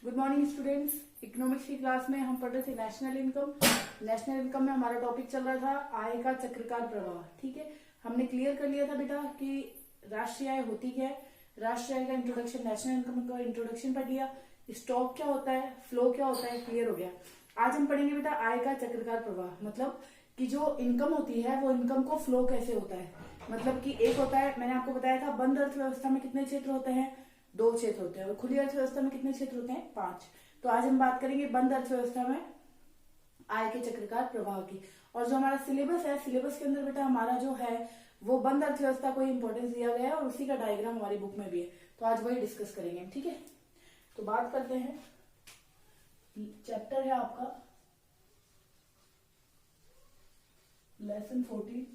Good morning students. Economics की class में हम पढ़ रहे थे नेशनल इनकम। नेशनल इनकम में हमारा टॉपिक चल रहा था आय का चक्रकार प्रवाह। ठीक है, हमने क्लियर कर लिया था बेटा कि राष्ट्रीय आय होती क्या है। राष्ट्रीय आय का इंट्रोडक्शन, नेशनल इनकम का इंट्रोडक्शन पढ़ लिया। स्टॉक क्या होता है, फ्लो क्या होता है, क्लियर हो गया। आज हम पढ़ेंगे बेटा आय का चक्रकार प्रवाह, मतलब कि जो इनकम होती है वो इनकम को फ्लो कैसे होता है। मतलब कि एक होता है, मैंने आपको बताया था, बंद अर्थव्यवस्था में कितने क्षेत्र होते हैं, 2 क्षेत्र होते हैं, और खुली अर्थव्यवस्था में कितने क्षेत्र होते हैं, 5। तो आज हम बात करेंगे बंद अर्थव्यवस्था में आय के चक्रकार प्रवाह की। और जो हमारा सिलेबस है, सिलेबस के अंदर बेटा हमारा जो है वो बंद अर्थव्यवस्था को इंपॉर्टेंस दिया गया है और उसी का डायग्राम हमारी बुक में भी है। तो आज वही डिस्कस करेंगे, ठीक है। तो बात करते हैं, चैप्टर है आपका लेसन 14,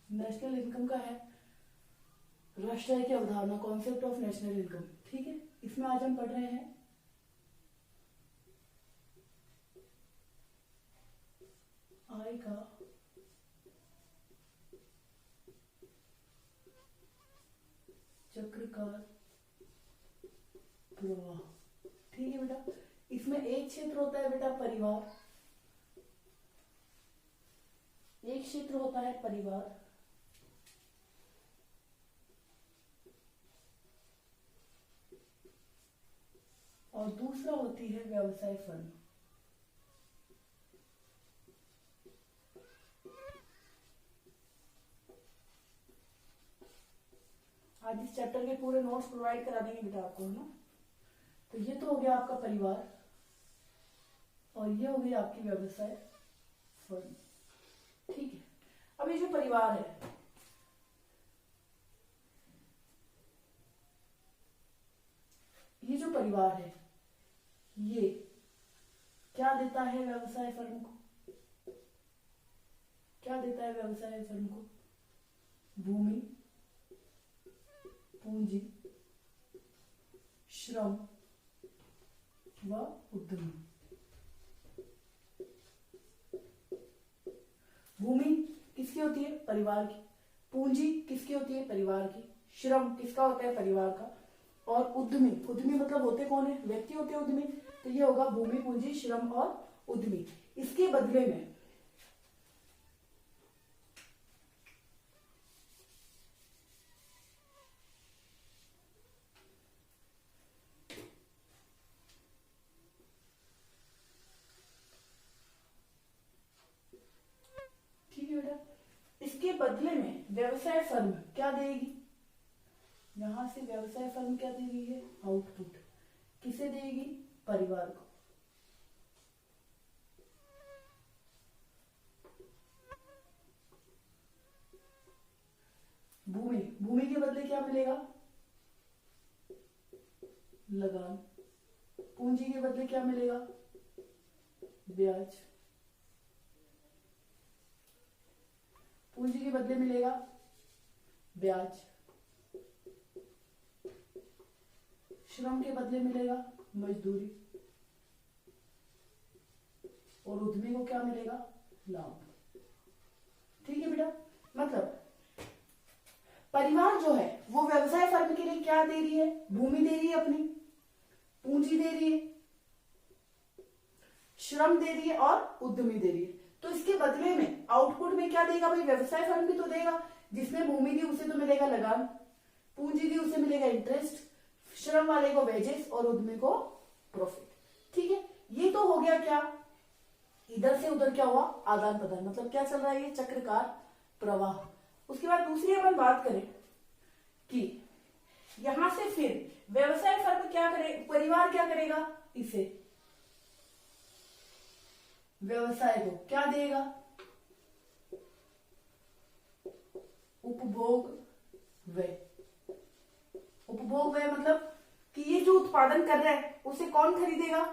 नेशनल इनकम का है, राष्ट्रीय की अवधारणा, कॉन्सेप्ट ऑफ नेशनल इनकम। ठीक है, इसमें आज हम पढ़ रहे हैं आय का चक्रकार प्रवाह। ठीक है बेटा, इसमें एक क्षेत्र होता है बेटा परिवार, एक क्षेत्र होता है परिवार, और दूसरा होती है व्यवसाय फर्म। आज इस चैप्टर के पूरे नोट्स प्रोवाइड करा देंगे बेटा आपको, है ना। तो ये तो हो गया आपका परिवार और ये हो गई आपकी व्यवसाय फर्म। ठीक है, अब ये जो परिवार है, ये जो परिवार है ये क्या देता है व्यवसाय फर्म को, क्या देता है व्यवसाय फर्म को, भूमि, पूंजी, श्रम व उद्यम। भूमि किसकी होती है, परिवार की। पूंजी किसकी होती है, परिवार की। श्रम किसका होता है, परिवार का। और उद्यमी, उद्यमी मतलब होते कौन है, व्यक्ति होते हैं उद्यमी। तो ये होगा भूमि, पूंजी, श्रम और उद्यमी। इसके बदले में इसके बदले में व्यवसाय फर्म क्या देगी, यहां से व्यवसाय फर्म क्या दे रही है, आउटपुट। किसे देगी, परिवार को। भूमि, भूमि के बदले क्या मिलेगा, लगान। पूंजी के बदले क्या मिलेगा, ब्याज। पूंजी के बदले मिलेगा ब्याज, श्रम के बदले मिलेगा मजदूरी, और उद्यमी को क्या मिलेगा, लाभ। ठीक है बेटा, मतलब परिवार जो है वो व्यवसाय फर्म के लिए क्या दे रही है, भूमि दे रही है अपनी, पूंजी दे रही है, श्रम दे रही है और उद्यमी दे रही है। तो इसके बदले में आउटपुट में क्या देगा भाई, व्यवसाय फर्म भी तो देगा। जिसने भूमि दी उसे तो मिलेगा लगान, पूंजी दी उसे मिलेगा इंटरेस्ट, श्रम वाले को वेजेस और उद्यमी को प्रॉफिट। ठीक है, ये तो हो गया क्या, इधर से उधर क्या हुआ, आदान प्रदान, मतलब क्या चल रहा है, ये चक्रकार प्रवाह। उसके बाद दूसरी अपन बात करें कि यहां से फिर व्यवसाय फर्म क्या करे, परिवार क्या करेगा, इसे व्यवसाय को क्या देगा, उपभोग व्यय। उपभोग व्यय मतलब कि ये जो उत्पादन कर रहा है उसे कौन खरीदेगा,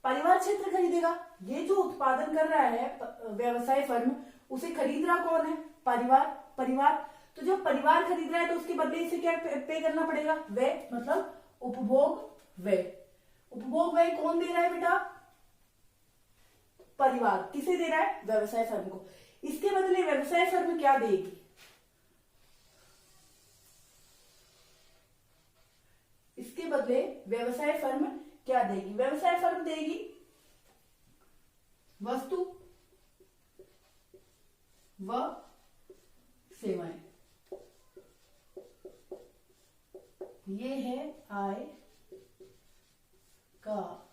परिवार क्षेत्र खरीदेगा। ये जो उत्पादन कर रहा है व्यवसाय फर्म, उसे खरीद रहा कौन है, परिवार। तो जब परिवार खरीद रहा है तो उसके बदले इसे क्या पे करना पड़ेगा, व्यय, मतलब उपभोग व्यय। उपभोग व्यय कौन दे रहा है बेटा, परिवार किसे दे रहा है? व्यवसाय फर्म को। इसके बदले व्यवसाय फर्म क्या देगी? इसके बदले व्यवसाय फर्म क्या देगी? व्यवसाय फर्म देगी वस्तु व सेवाएं। ये है आय का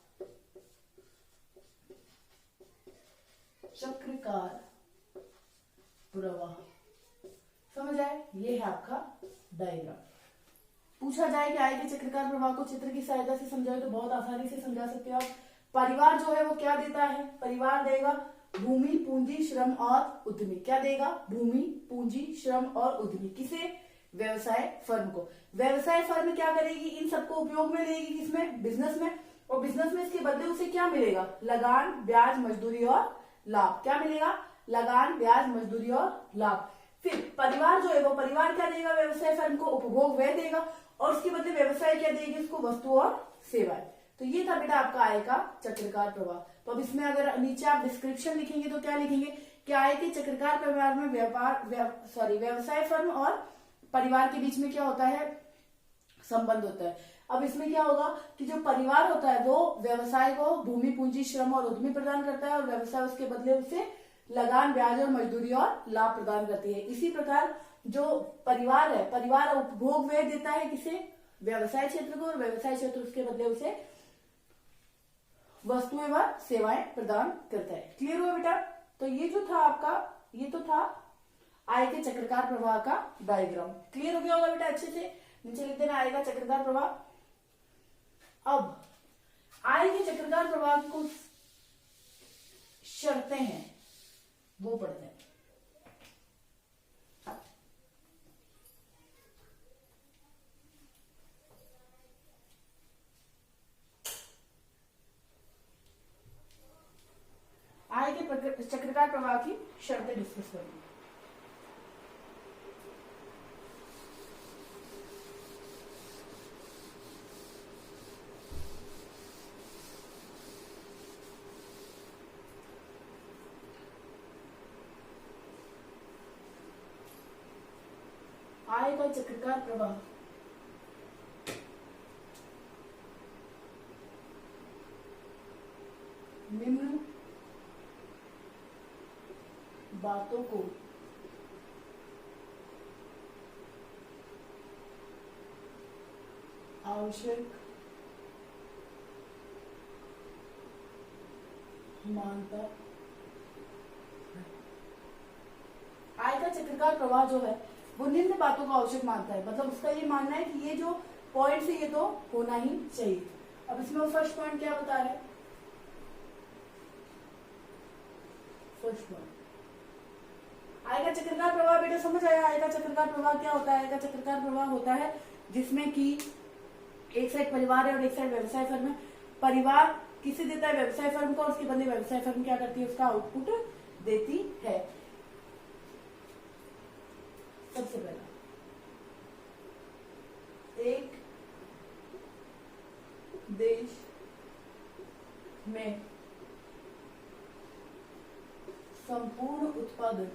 चक्रकार प्रवाह। समझ आए? ये है आपका डायग्राम। पूछा जाए कि आय के चक्रकार प्रवाह को चित्र की सहायता से समझाए तो बहुत आसानी से समझा सकते हो आप। परिवार जो है वो क्या देता है? परिवार देगा भूमि, पूंजी, श्रम और उद्यमी। क्या देगा? भूमि, पूंजी, श्रम और उद्यमी। किसे? व्यवसाय फर्म को। व्यवसाय फर्म क्या करेगी? इन सबको उपयोग में लेगी। किसमें? बिजनेस में। और बिजनेस में इसके बदले उसे क्या मिलेगा? लगान, ब्याज, मजदूरी और लाभ। क्या मिलेगा? लगान, ब्याज, मजदूरी और लाभ। फिर परिवार जो है वो परिवार क्या देगा? व्यवसाय फर्म को उपभोग व्यय देगा और उसके बदले व्यवसाय क्या देगी? उसको वस्तु और सेवाएं। तो ये था बेटा आपका आय का चक्रकार प्रवाह। तो अब इसमें अगर नीचे आप डिस्क्रिप्शन लिखेंगे तो क्या लिखेंगे कि आय के चक्रकार प्रवाह में व्यवसाय फर्म और परिवार के बीच में क्या होता है? संबंध होता है। अब इसमें क्या होगा कि जो परिवार होता है वो व्यवसाय को भूमि, पूंजी, श्रम और उद्यमी प्रदान करता है और व्यवसाय उसके बदले उसे लगान, ब्याज और मजदूरी और लाभ प्रदान करती है। इसी प्रकार जो परिवार है, परिवार उपभोग व्यय देता है किसे? व्यवसाय क्षेत्र को, और व्यवसाय क्षेत्र उसके बदले उसे वस्तुएं व सेवाएं प्रदान करता है। क्लियर हुआ बेटा? तो ये जो था आपका, ये तो था आय के चक्रकार प्रवाह का डायग्राम। क्लियर हो गया होगा बेटा अच्छे से? नीचे लिख देना आय का चक्रकार प्रवाह। अब आय के चक्रकार प्रवाह की कुछ शर्तें हैं वो पढ़ते हैं। आय के चक्रकार प्रवाह की शर्तें डिस्कस करेंगे। आय का चक्रकार प्रवाह निम्न बातों को आवश्यक मानता है। आय का चक्रकार प्रवाह जो है वो निम्न बातों को आवश्यक मानता है। मतलब उसका ये मानना है कि ये जो पॉइंट है ये तो होना ही चाहिए। अब इसमें वो फर्स्ट पॉइंट क्या बता रहे हैं? फर्स्ट पॉइंट आय का चक्रकार प्रवाह। बेटा समझ आया आय का चक्रकार प्रवाह क्या होता है? आय का चक्रकार प्रवाह होता है जिसमें कि एक साइड परिवार है और एक साइड व्यवसाय फर्म है। परिवार किसे देता है? व्यवसाय फर्म को, और उसके बदले व्यवसाय फर्म क्या करती है? उसका आउटपुट देती है। सबसे पहला, एक देश में संपूर्ण उत्पादन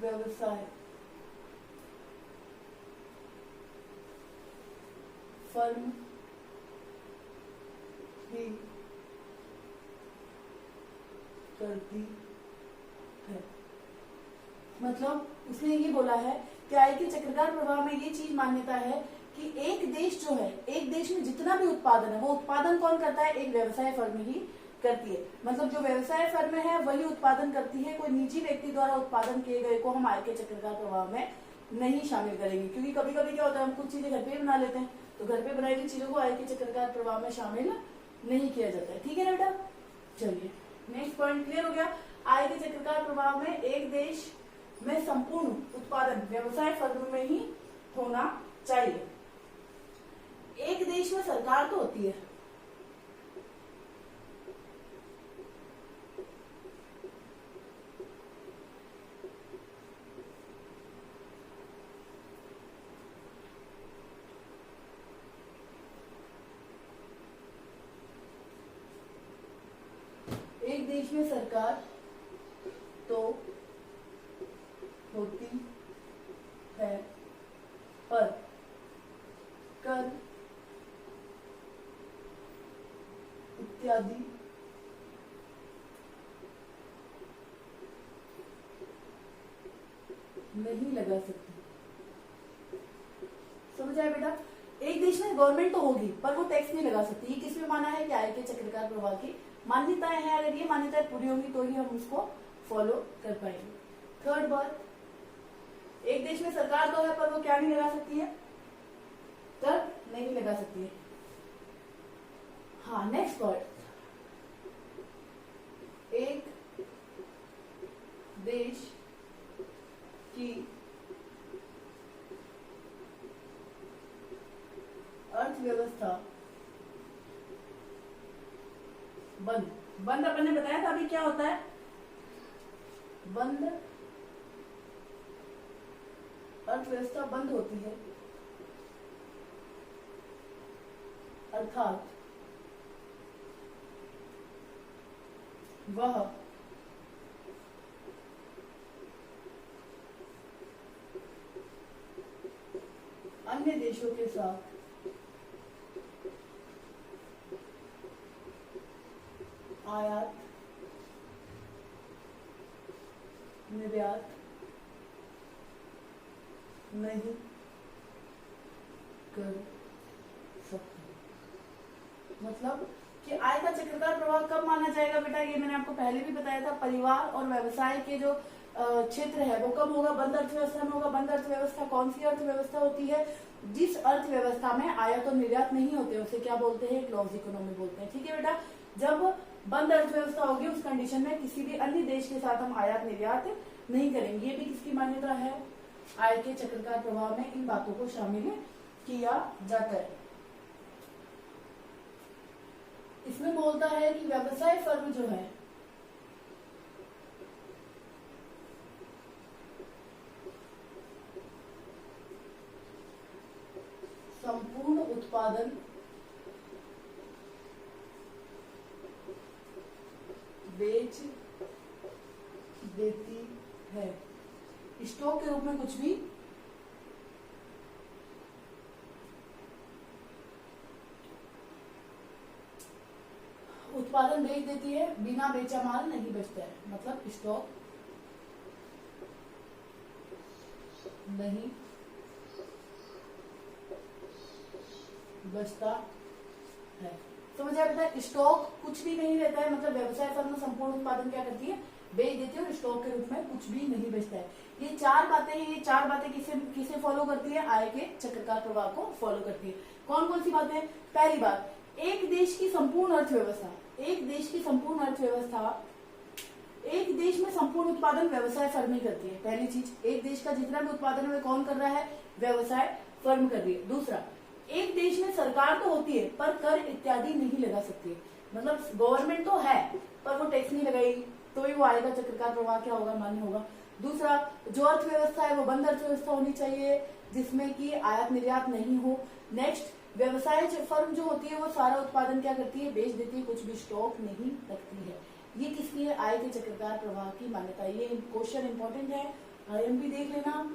व्यवसाय फर्म ही करती है। मतलब उसने ये बोला है कि आय के चक्रकार प्रवाह में ये चीज मान्यता है कि एक देश जो है, एक देश में जितना भी उत्पादन है वो उत्पादन कौन करता है? एक व्यवसाय फर्म ही करती है। मतलब जो व्यवसाय फर्म है वही उत्पादन करती है। कोई निजी व्यक्ति द्वारा उत्पादन किए गए को हम आय के चक्रकार प्रवाह में नहीं शामिल करेंगे, क्योंकि कभी कभी क्या होता है हम कुछ चीजें घर पे बना लेते हैं, तो घर पे बनाई हुई चीजों को आय के चक्रकार प्रवाह में शामिल नहीं किया जाता है। ठीक है ना बेटा? चलिए नेक्स्ट पॉइंट क्लियर हो गया। आय के चक्रकार प्रवाह में एक देश में संपूर्ण उत्पादन व्यवसाय फर्म में ही होना चाहिए। एक देश में सरकार तो होती है, देश में सरकार तो होती है पर कर इत्यादि नहीं लगा सकती। समझ आया बेटा? एक देश में गवर्नमेंट तो होगी पर वो टैक्स नहीं लगा सकती। ये किसमें माना है कि आय के चक्रकार प्रवाह की मान्यताएं हैं। अगर ये मान्यताएं पूरी होंगी तो ही हम उसको फॉलो कर पाएंगे। थर्ड बात, एक देश में सरकार तो है पर वो क्या नहीं लगा सकती है? कर नहीं लगा सकती है। हाँ, नेक्स्ट वर्ड, एक देश की अर्थव्यवस्था बंद। बंद अपन ने बताया था अभी क्या होता है? बंद अर्थव्यवस्था बंद होती है, अर्थात वह अन्य देशों के साथ आयात निर्यात नहीं कर सकती। मतलब कि आय का चक्रकार प्रवाह कब माना जाएगा बेटा? ये मैंने आपको पहले भी बताया था। परिवार और व्यवसाय के जो क्षेत्र है वो कब होगा? बंद अर्थव्यवस्था में होगा। बंद अर्थव्यवस्था कौन सी अर्थव्यवस्था होती है? जिस अर्थव्यवस्था में आयात और निर्यात नहीं होते उसे क्या बोलते हैं? क्लोज इकोनॉमी बोलते हैं। ठीक है बेटा? जब बंद अर्थव्यवस्था होगी उस कंडीशन में किसी भी अन्य देश के साथ हम आयात निर्यात नहीं करेंगे। ये भी किसकी मान्यता है? आय के चक्रकार प्रवाह में इन बातों को शामिल किया जाता है। इसमें बोलता है कि व्यवसाय फर्म जो है संपूर्ण उत्पादन बेच देती है। स्टॉक के रूप में कुछ भी उत्पादन बेच देती है, बिना बेचा माल नहीं बचता है। मतलब स्टॉक नहीं बचता है। समझ आया बेटा? स्टॉक कुछ भी नहीं रहता है। मतलब व्यवसाय फर्म संपूर्ण उत्पादन क्या करती है? बेच देती है और स्टॉक के रूप में कुछ भी नहीं बचता है। ये चार बातें हैं। ये चार बातें किसे फॉलो करती है? आय के चक्रकार प्रवाह को फॉलो करती है। कौन कौन सी बातें? पहली बात, एक देश की संपूर्ण अर्थव्यवस्था, एक देश की संपूर्ण अर्थव्यवस्था, एक देश में संपूर्ण उत्पादन व्यवसाय फर्म ही करती है। पहली चीज, एक देश का जितना भी उत्पादन है कौन कर रहा है? व्यवसाय फर्म कर रही है। दूसरा, एक देश में सरकार तो होती है पर कर इत्यादि नहीं लगा सकती है। मतलब गवर्नमेंट तो है पर वो टैक्स नहीं लगाएगी तो ही वो आय का चक्रकार प्रवाह क्या होगा? मान्य होगा। दूसरा, जो अर्थव्यवस्था है वो बंद अर्थव्यवस्था होनी चाहिए जिसमें कि आयात निर्यात नहीं हो। नेक्स्ट, व्यवसाय फर्म जो होती है वो सारा उत्पादन क्या करती है? बेच देती है, कुछ भी स्टॉक नहीं रखती है। ये किसकी है? आय के चक्रकार प्रवाह की मान्यता। ये क्वेश्चन इंपॉर्टेंट है, IMP देख लेना।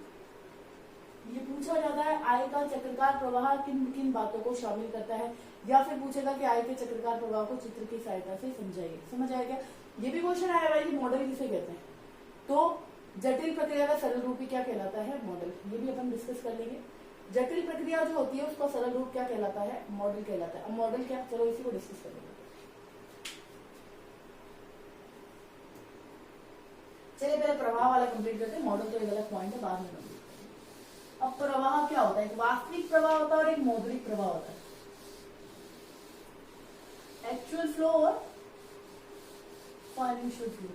ये पूछा जाता है आय का चक्रकार प्रवाह किन किन बातों को शामिल करता है, या फिर पूछेगा कि आय के चक्रकार प्रवाह को चित्र की सहायता से समझाइए। समझ आएगा? ये भी क्वेश्चन आया भाई कि मॉडल किसे कहते हैं। तो जटिल प्रक्रिया का सरल रूप ही क्या कहलाता है? मॉडल। ये भी अपन डिस्कस कर लेंगे। जटिल प्रक्रिया जो होती है उसका सरल रूप क्या कहलाता है? मॉडल कहलाता है। अब मॉडल क्या? चलो इसी को डिस्कस कर लेंगे। चलिए पहले प्रवाह वाला कंप्लीट करते हैं। मॉडल तो एक अलग पॉइंट है, बाद में कंप्लीट करेंगे। अब प्रवाह क्या होता है? एक वास्तविक प्रवाह होता है और एक मौद्रिक प्रवाह होता है। एक्चुअल फ्लो और फाइनेंशियल फ्लो,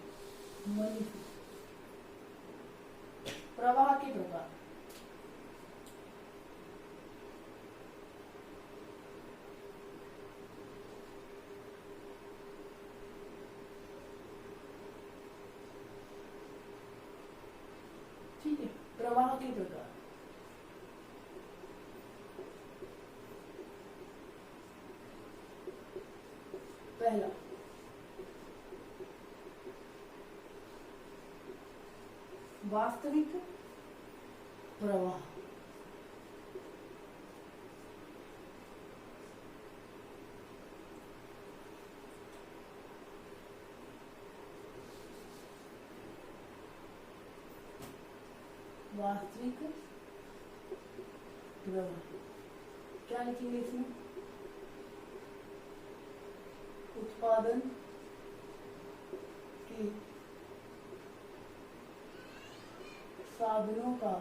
मनी फ्लो। प्रवाह के प्रकार, ठीक है? प्रवाह के प्रकार, पहला वास्तविक प्रवाह। वास्तविक प्रवाह क्या लिखेंगे इसमें? उत्पादन के साधनों का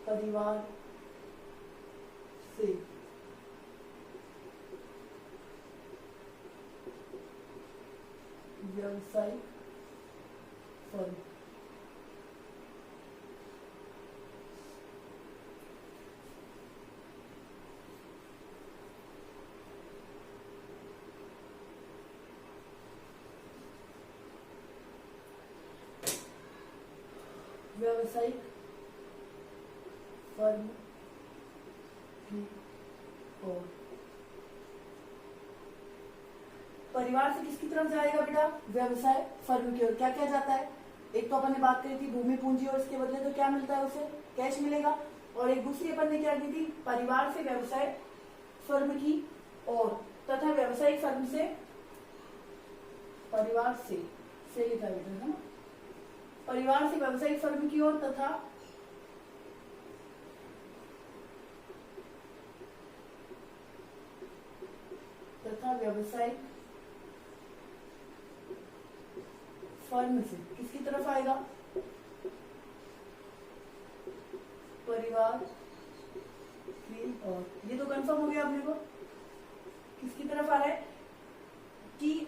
परिवार से व्यावसायिक फर्म। व्यावसायिक फर्म की ओर। परिवार से किसकी तरफ जाएगा बेटा? व्यवसाय फर्म की ओर। क्या क्या जाता है? एक तो अपन ने बात करी थी भूमि पूंजी, और इसके बदले तो क्या मिलता है? उसे कैश मिलेगा। और एक दूसरी अपन ने क्या की थी? परिवार से व्यवसाय फर्म की ओर तथा व्यवसायिक फर्म से, परिवार से लिखा बेटा ना, परिवार से व्यवसायिक फर्म की ओर तथा व्यवसायिक फर्म से किसकी तरफ आएगा? परिवार की ओर। ये तो कंफर्म हो गया अपने को। किसकी तरफ आ रहा है कि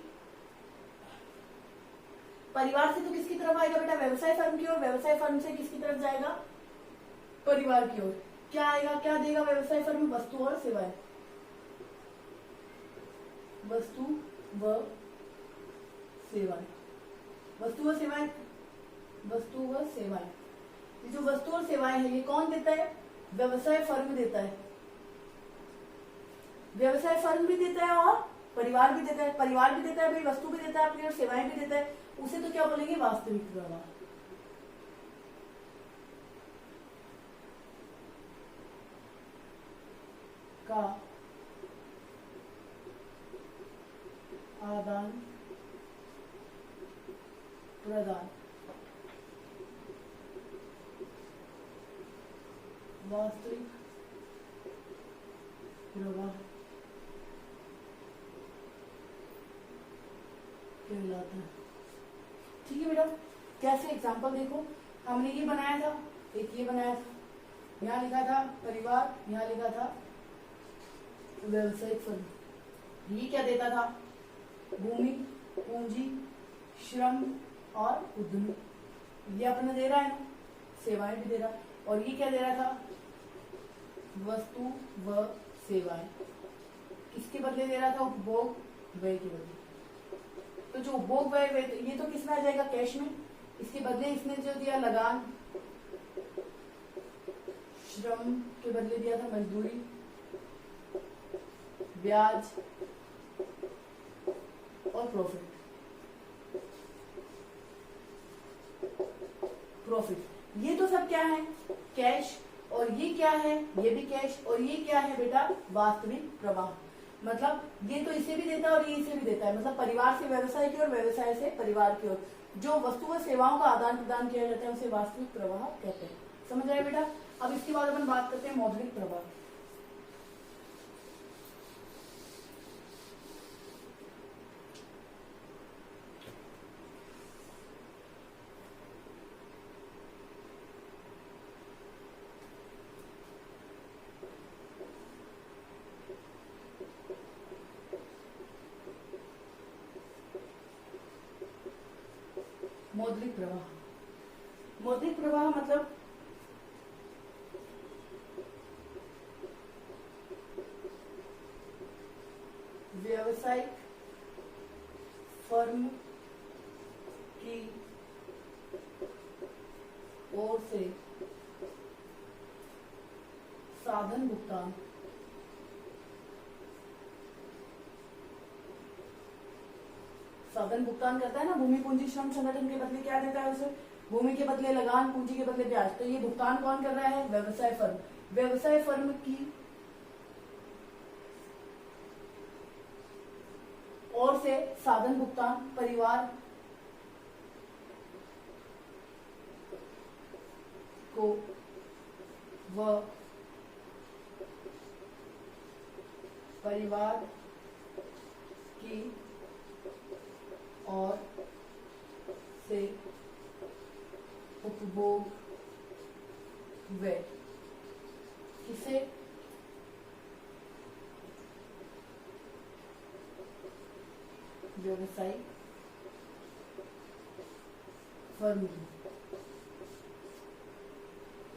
परिवार से तो किसकी तरफ आएगा बेटा? व्यवसाय फर्म की ओर। व्यवसाय फर्म से किसकी तरफ जाएगा? परिवार की ओर। क्या आएगा, क्या देगा व्यवसाय फर्म? वस्तु और सेवाएं। वस्तु व सेवाएं। वस्तु व सेवाएं। वस्तु व सेवाएं। ये जो वस्तु और सेवाएं है, ये कौन देता है? व्यवसाय फर्म देता है। व्यवसाय फर्म भी देता है और परिवार भी देता है। परिवार भी देता है भाई, वस्तु भी देता है अपनी और सेवाएं भी देता है। उसे तो क्या बोलेंगे? वास्तविक प्रवाह। का आदान प्रदान वास्तविक प्रवाह कहलाता है। ठीक है बेटा, कैसे? एग्जाम्पल देखो, हमने ये बनाया था, एक ये बनाया था, यहाँ लिखा था परिवार, यहाँ लिखा था व्यवसायिक फर्म। ये क्या देता था? भूमि, पूंजी, श्रम और उद्यमी। ये अपना दे रहा है ना, सेवाएं भी दे रहा। और ये क्या दे रहा था? वस्तु व सेवाएं। किसके बदले दे रहा था? उपभोग व्यय के बदले। तो जो उपभोग व्यय, ये तो किसमें आ जाएगा? कैश में। इसके बदले इसने जो दिया लगान, श्रम के बदले दिया था मजदूरी, ब्याज और प्रॉफिट। ये तो सब क्या है? कैश। और ये क्या है? ये भी कैश। और ये क्या है बेटा? वास्तविक प्रवाह। मतलब ये तो इसे भी देता है और ये इसे भी देता है। मतलब परिवार से व्यवसाय की ओर, व्यवसाय से परिवार की ओर जो वस्तु व सेवाओं का आदान प्रदान किया जाता है उसे वास्तविक प्रवाह कहते हैं। समझ आए बेटा? अब इसके बाद अपन बात करते हैं मौद्रिक प्रवाह। मौद्रिक प्रवाह। मौद्रिक प्रवाह मतलब व्यावसायिक फर्म की ओर से साधन भुगतान साधन भुगतान करता है ना, भूमि पूंजी श्रम संगठन के बदले क्या देता है उसे, भूमि के बदले लगान, पूंजी के बदले ब्याज। तो ये भुगतान कौन कर रहा है, व्यवसाय फर्म। व्यवसाय फर्म की ओर से साधन भुगतान परिवार को व परिवार की ओर से उपभोग व्यय किसे, व्यवसायिक फर्म की,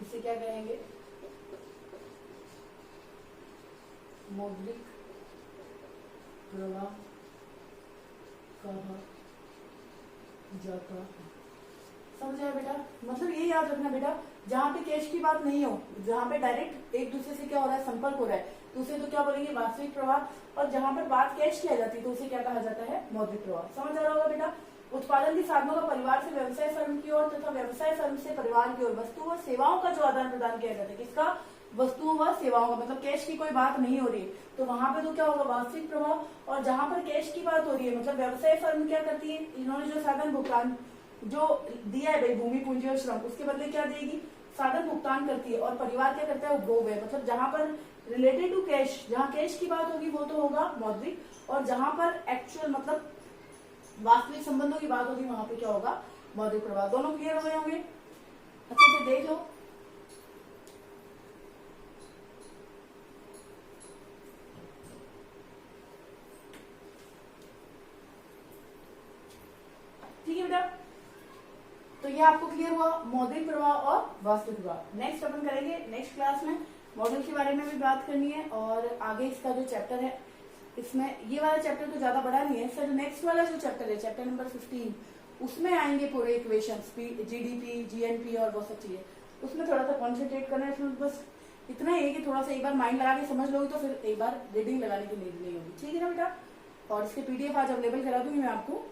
इसे क्या कहेंगे, मौद्रिक प्रवाह कहा जाता है। समझ आया बेटा, मतलब ये याद रखना बेटा, जहाँ पे कैश की बात नहीं हो, जहाँ पे डायरेक्ट एक दूसरे से क्या हो रहा है, संपर्क हो रहा है, तो उसे तो क्या बोलेंगे, वास्तविक प्रवाह। और जहाँ पर बात कैश की आ जाती है तो उसे क्या कहा जाता है, मौद्रिक प्रवाह। समझ आ रहा होगा बेटा। उत्पादन के साधनों का परिवार से व्यवसाय फर्म की ओर तथा व्यवसाय फर्म से परिवार की ओर वस्तु व सेवाओं का जो आदान प्रदान किया जाता है, किसका, वस्तुओं व सेवाओं का, मतलब कैश की कोई बात नहीं हो रही है तो वहां पे तो क्या होगा, वास्तविक प्रवाह। और जहां पर कैश की बात हो रही है, मतलब व्यवसाय फर्म क्या करती है, इन्होंने जो साधन भुगतान जो दिया है भाई, भूमि पूंजी और श्रम, उसके बदले क्या देगी, साधन भुगतान करती है। और परिवार क्या करता है, उपभोग है। मतलब जहां पर रिलेटेड टू कैश, जहां कैश की बात होगी वो तो होगा मौद्रिक, और जहां पर एक्चुअल मतलब वास्तविक संबंधों की बात होगी वहां पे क्या होगा, मौद्रिक प्रवाह। दोनों क्लियर हो गए होंगे, अच्छे से देख लो। ठीक है बेटा, तो ये आपको क्लियर हुआ मौद्रिक प्रवाह और वास्तविक प्रवाह। नेक्स्ट अपन करेंगे नेक्स्ट क्लास में मॉडल के बारे में भी बात करनी है, और आगे इसका जो चैप्टर है, इसमें ये वाला चैप्टर तो ज्यादा बड़ा नहीं है, इसका जो नेक्स्ट वाला जो चैप्टर है, चैप्टर नंबर 15, उसमें आएंगे पूरे इक्वेशंस, जीडीपी, जीएनपी और बहुत सब चीजें, उसमें थोड़ा सा कॉन्सेंट्रेट करना है। इसमें बस इतना ही है कि थोड़ा सा एक बार माइंड लगा के समझ लोगे तो फिर एक बार रीडिंग लगाने की नीड नहीं होगी। ठीक है ना बेटा, और इसके पीडीएफ आज अवेलेबल करा दूंगी मैं आपको।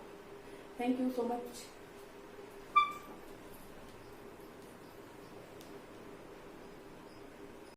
Thank you so much.